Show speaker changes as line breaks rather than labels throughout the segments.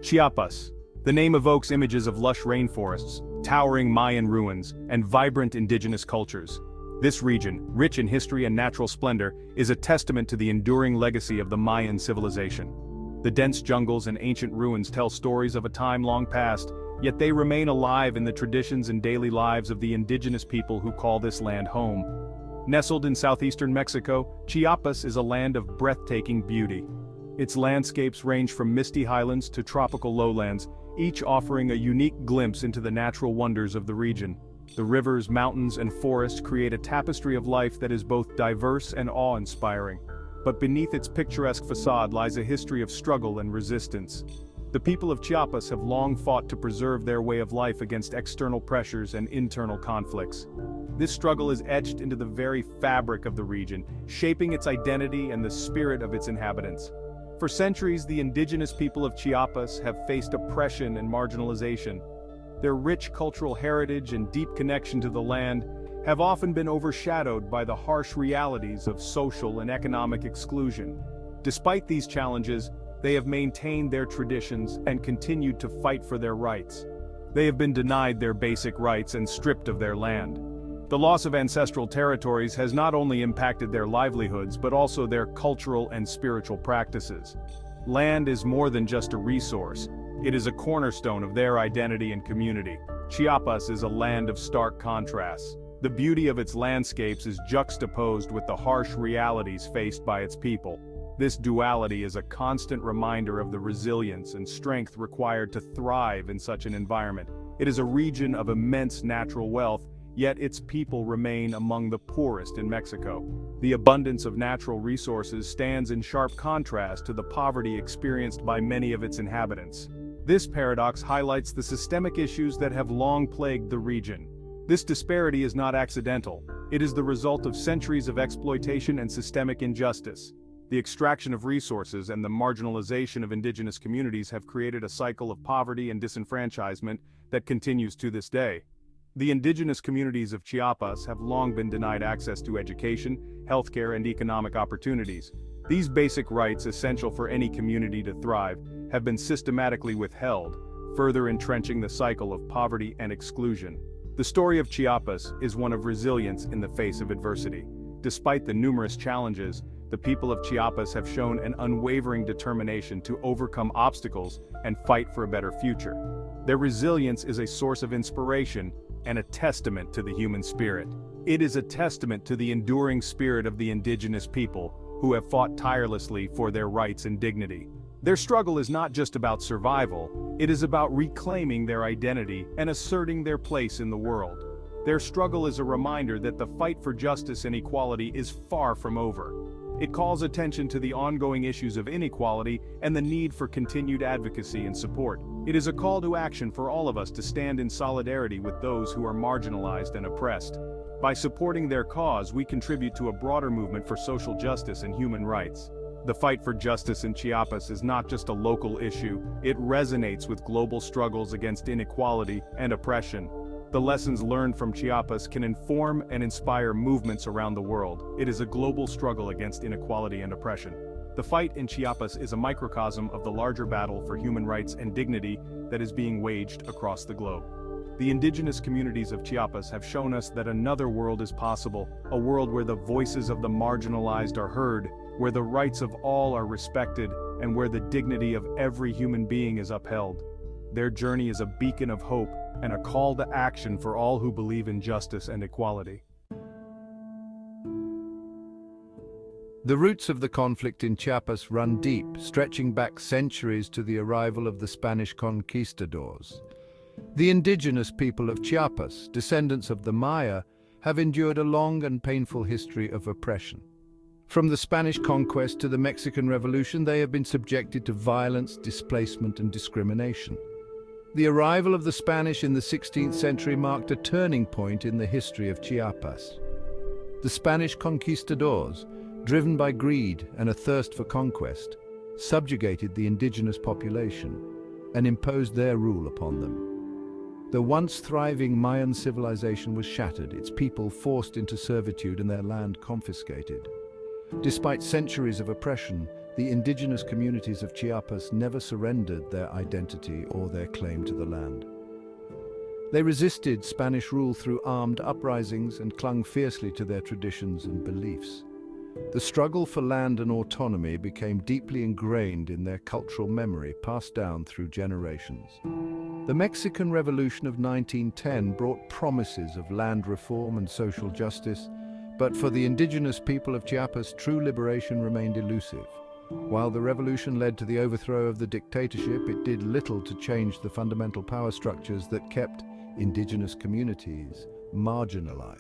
Chiapas. The name evokes images of lush rainforests, towering Mayan ruins, and vibrant indigenous cultures. This region, rich in history and natural splendor, is a testament to the enduring legacy of the Mayan civilization. The dense jungles and ancient ruins tell stories of a time long past, yet they remain alive in the traditions and daily lives of the indigenous people who call this land home. Nestled in southeastern Mexico, Chiapas is a land of breathtaking beauty. Its landscapes range from misty highlands to tropical lowlands, each offering a unique glimpse into the natural wonders of the region. The rivers, mountains, and forests create a tapestry of life that is both diverse and awe-inspiring. But beneath its picturesque facade lies a history of struggle and resistance. The people of Chiapas have long fought to preserve their way of life against external pressures and internal conflicts. This struggle is etched into the very fabric of the region, shaping its identity and the spirit of its inhabitants. For centuries, the indigenous people of Chiapas have faced oppression and marginalization. Their rich cultural heritage and deep connection to the land have often been overshadowed by the harsh realities of social and economic exclusion. Despite these challenges, they have maintained their traditions and continued to fight for their rights. They have been denied their basic rights and stripped of their land. The loss of ancestral territories has not only impacted their livelihoods but also their cultural and spiritual practices. Land is more than just a resource. It is a cornerstone of their identity and community. Chiapas is a land of stark contrasts. The beauty of its landscapes is juxtaposed with the harsh realities faced by its people. This duality is a constant reminder of the resilience and strength required to thrive in such an environment. It is a region of immense natural wealth, yet its people remain among the poorest in Mexico. The abundance of natural resources stands in sharp contrast to the poverty experienced by many of its inhabitants. This paradox highlights the systemic issues that have long plagued the region. This disparity is not accidental. It is the result of centuries of exploitation and systemic injustice. The extraction of resources and the marginalization of indigenous communities have created a cycle of poverty and disenfranchisement that continues to this day. The indigenous communities of Chiapas have long been denied access to education, healthcare, and economic opportunities. These basic rights, essential for any community to thrive, have been systematically withheld, further entrenching the cycle of poverty and exclusion. The story of Chiapas is one of resilience in the face of adversity. Despite the numerous challenges, the people of Chiapas have shown an unwavering determination to overcome obstacles and fight for a better future. Their resilience is a source of inspiration and a testament to the human spirit. It is a testament to the enduring spirit of the indigenous people who have fought tirelessly for their rights and dignity. Their struggle is not just about survival, it is about reclaiming their identity and asserting their place in the world. Their struggle is a reminder that the fight for justice and equality is far from over. It calls attention to the ongoing issues of inequality and the need for continued advocacy and support. It is a call to action for all of us to stand in solidarity with those who are marginalized and oppressed. By supporting their cause, we contribute to a broader movement for social justice and human rights. The fight for justice in Chiapas is not just a local issue, it resonates with global struggles against inequality and oppression. The lessons learned from Chiapas can inform and inspire movements around the world. It is a global struggle against inequality and oppression. The fight in Chiapas is a microcosm of the larger battle for human rights and dignity that is being waged across the globe. The indigenous communities of Chiapas have shown us that another world is possible, a world where the voices of the marginalized are heard, where the rights of all are respected, and where the dignity of every human being is upheld. Their journey is a beacon of hope and a call to action for all who believe in justice and equality.
The roots of the conflict in Chiapas run deep, stretching back centuries to the arrival of the Spanish conquistadors. The indigenous people of Chiapas, descendants of the Maya, have endured a long and painful history of oppression. From the Spanish conquest to the Mexican Revolution, they have been subjected to violence, displacement, and discrimination. The arrival of the Spanish in the 16th century marked a turning point in the history of Chiapas. The Spanish conquistadors, driven by greed and a thirst for conquest, subjugated the indigenous population and imposed their rule upon them. The once thriving Mayan civilization was shattered, its people forced into servitude and their land confiscated. Despite centuries of oppression, the indigenous communities of Chiapas never surrendered their identity or their claim to the land. They resisted Spanish rule through armed uprisings and clung fiercely to their traditions and beliefs. The struggle for land and autonomy became deeply ingrained in their cultural memory, passed down through generations. The Mexican Revolution of 1910 brought promises of land reform and social justice, but for the indigenous people of Chiapas, true liberation remained elusive. While the revolution led to the overthrow of the dictatorship, it did little to change the fundamental power structures that kept indigenous communities marginalized.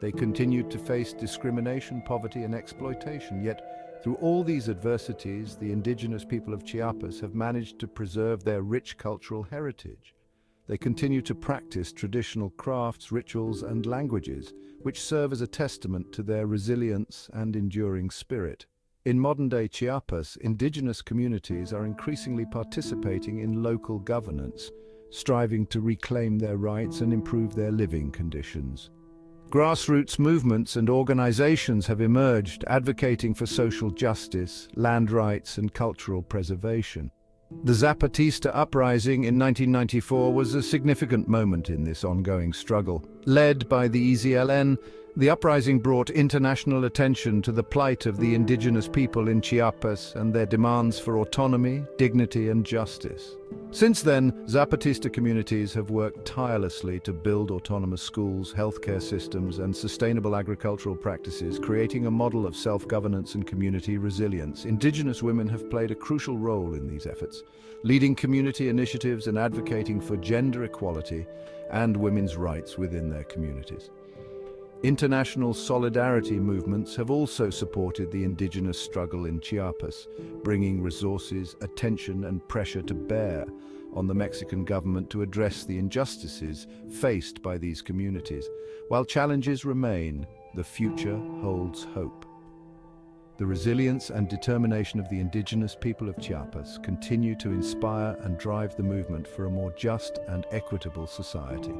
They continued to face discrimination, poverty, and exploitation. Yet, through all these adversities, the indigenous people of Chiapas have managed to preserve their rich cultural heritage. They continue to practice traditional crafts, rituals, and languages, which serve as a testament to their resilience and enduring spirit. In modern-day Chiapas, indigenous communities are increasingly participating in local governance, striving to reclaim their rights and improve their living conditions. Grassroots movements and organizations have emerged, advocating for social justice, land rights, and cultural preservation. The Zapatista uprising in 1994 was a significant moment in this ongoing struggle. Led by the EZLN, the uprising brought international attention to the plight of the indigenous people in Chiapas and their demands for autonomy, dignity, and justice. Since then, Zapatista communities have worked tirelessly to build autonomous schools, healthcare systems, and sustainable agricultural practices, creating a model of self-governance and community resilience. Indigenous women have played a crucial role in these efforts, leading community initiatives and advocating for gender equality and women's rights within their communities. International solidarity movements have also supported the indigenous struggle in Chiapas, bringing resources, attention, and pressure to bear on the Mexican government to address the injustices faced by these communities. While challenges remain, the future holds hope. The resilience and determination of the indigenous people of Chiapas continue to inspire and drive the movement for a more just and equitable society.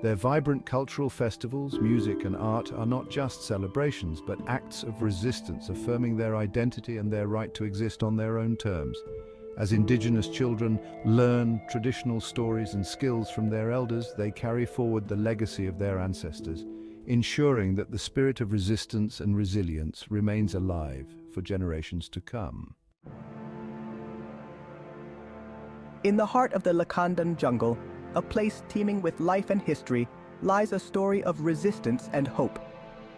Their vibrant cultural festivals, music, and art are not just celebrations, but acts of resistance, affirming their identity and their right to exist on their own terms. As indigenous children learn traditional stories and skills from their elders, they carry forward the legacy of their ancestors, ensuring that the spirit of resistance and resilience remains alive for generations to come.
In the heart of the Lacandan jungle, a place teeming with life and history, lies a story of resistance and hope.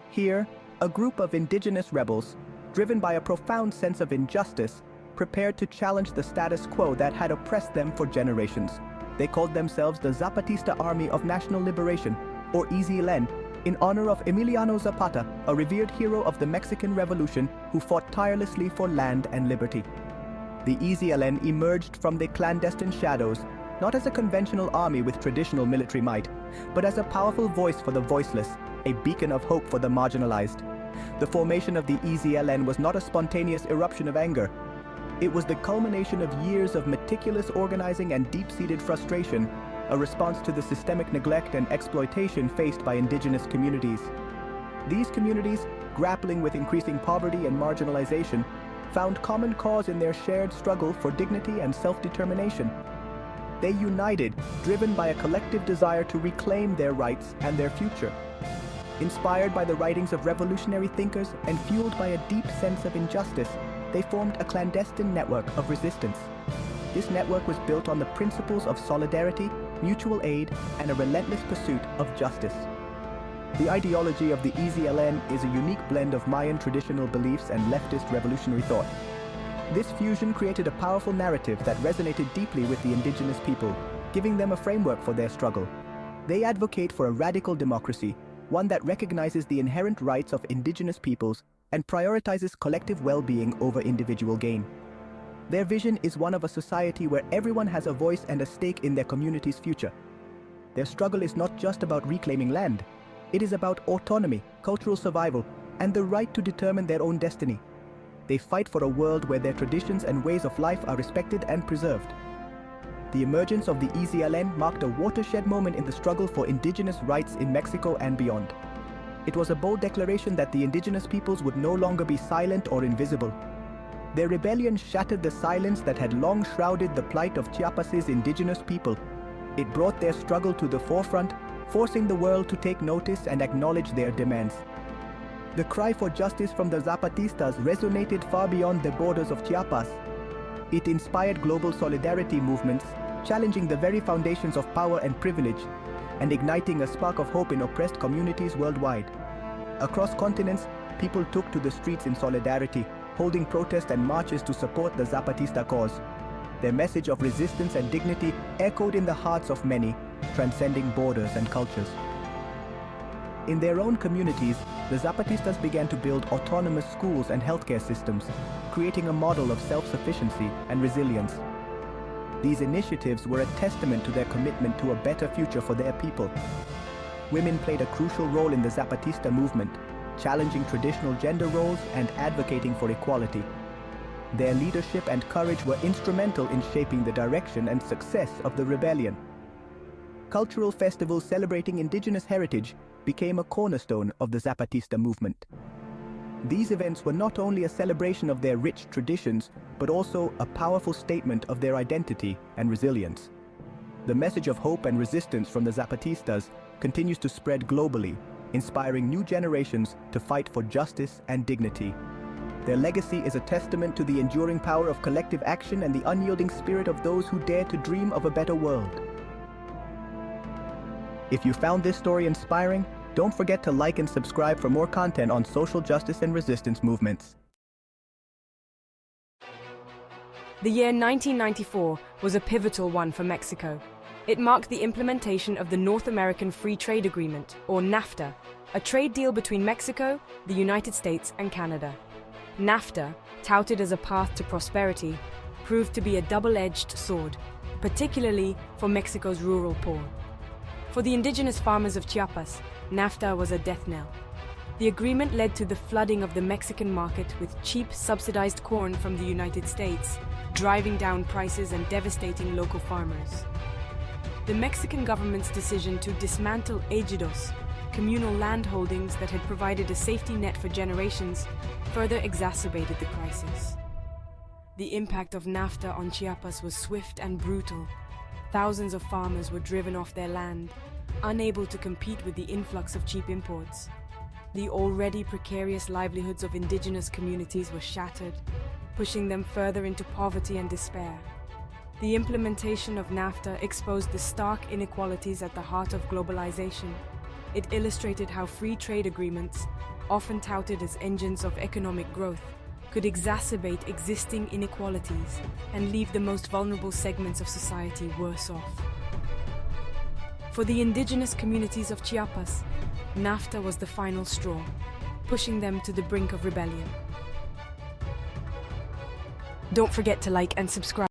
Here, a group of indigenous rebels, driven by a profound sense of injustice, prepared to challenge the status quo that had oppressed them for generations. They called themselves the Zapatista Army of National Liberation, or EZLN, in honor of Emiliano Zapata, a revered hero of the Mexican Revolution who fought tirelessly for land and liberty. The EZLN emerged from the clandestine shadows, not as a conventional army with traditional military might, but as a powerful voice for the voiceless, a beacon of hope for the marginalized. The formation of the EZLN was not a spontaneous eruption of anger. It was the culmination of years of meticulous organizing and deep-seated frustration, a response to the systemic neglect and exploitation faced by indigenous communities. These communities, grappling with increasing poverty and marginalization, found common cause in their shared struggle for dignity and self-determination. They united, driven by a collective desire to reclaim their rights and their future. Inspired by the writings of revolutionary thinkers and fueled by a deep sense of injustice, they formed a clandestine network of resistance. This network was built on the principles of solidarity, mutual aid, and a relentless pursuit of justice. The ideology of the EZLN is a unique blend of Mayan traditional beliefs and leftist revolutionary thought. This fusion created a powerful narrative that resonated deeply with the indigenous people, giving them a framework for their struggle. They advocate for a radical democracy, one that recognizes the inherent rights of indigenous peoples and prioritizes collective well-being over individual gain. Their vision is one of a society where everyone has a voice and a stake in their community's future. Their struggle is not just about reclaiming land. It is about autonomy, cultural survival, and the right to determine their own destiny. They fight for a world where their traditions and ways of life are respected and preserved. The emergence of the EZLN marked a watershed moment in the struggle for indigenous rights in Mexico and beyond. It was a bold declaration that the indigenous peoples would no longer be silent or invisible. Their rebellion shattered the silence that had long shrouded the plight of Chiapas's indigenous people. It brought their struggle to the forefront, forcing the world to take notice and acknowledge their demands. The cry for justice from the Zapatistas resonated far beyond the borders of Chiapas. It inspired global solidarity movements, challenging the very foundations of power and privilege, and igniting a spark of hope in oppressed communities worldwide. Across continents, people took to the streets in solidarity, holding protests and marches to support the Zapatista cause. Their message of resistance and dignity echoed in the hearts of many, transcending borders and cultures. In their own communities, the Zapatistas began to build autonomous schools and healthcare systems, creating a model of self-sufficiency and resilience. These initiatives were a testament to their commitment to a better future for their people. Women played a crucial role in the Zapatista movement, challenging traditional gender roles and advocating for equality. Their leadership and courage were instrumental in shaping the direction and success of the rebellion. Cultural festivals celebrating indigenous heritage became a cornerstone of the Zapatista movement. These events were not only a celebration of their rich traditions, but also a powerful statement of their identity and resilience. The message of hope and resistance from the Zapatistas continues to spread globally, inspiring new generations to fight for justice and dignity. Their legacy is a testament to the enduring power of collective action and the unyielding spirit of those who dare to dream of a better world. If you found this story inspiring, don't forget to like and subscribe for more content on social justice and resistance movements.
The year 1994 was a pivotal one for Mexico. It marked the implementation of the North American Free Trade Agreement, or NAFTA, a trade deal between Mexico, the United States, and Canada. NAFTA, touted as a path to prosperity, proved to be a double-edged sword, particularly for Mexico's rural poor. For the indigenous farmers of Chiapas, NAFTA was a death knell. The agreement led to the flooding of the Mexican market with cheap, subsidized corn from the United States, driving down prices and devastating local farmers. The Mexican government's decision to dismantle ejidos, communal land holdings that had provided a safety net for generations, further exacerbated the crisis. The impact of NAFTA on Chiapas was swift and brutal. Thousands of farmers were driven off their land, unable to compete with the influx of cheap imports. The already precarious livelihoods of indigenous communities were shattered, pushing them further into poverty and despair. The implementation of NAFTA exposed the stark inequalities at the heart of globalization. It illustrated how free trade agreements, often touted as engines of economic growth, could exacerbate existing inequalities and leave the most vulnerable segments of society worse off. For the indigenous communities of Chiapas, NAFTA was the final straw, pushing them to the brink of rebellion. Don't forget to like and subscribe.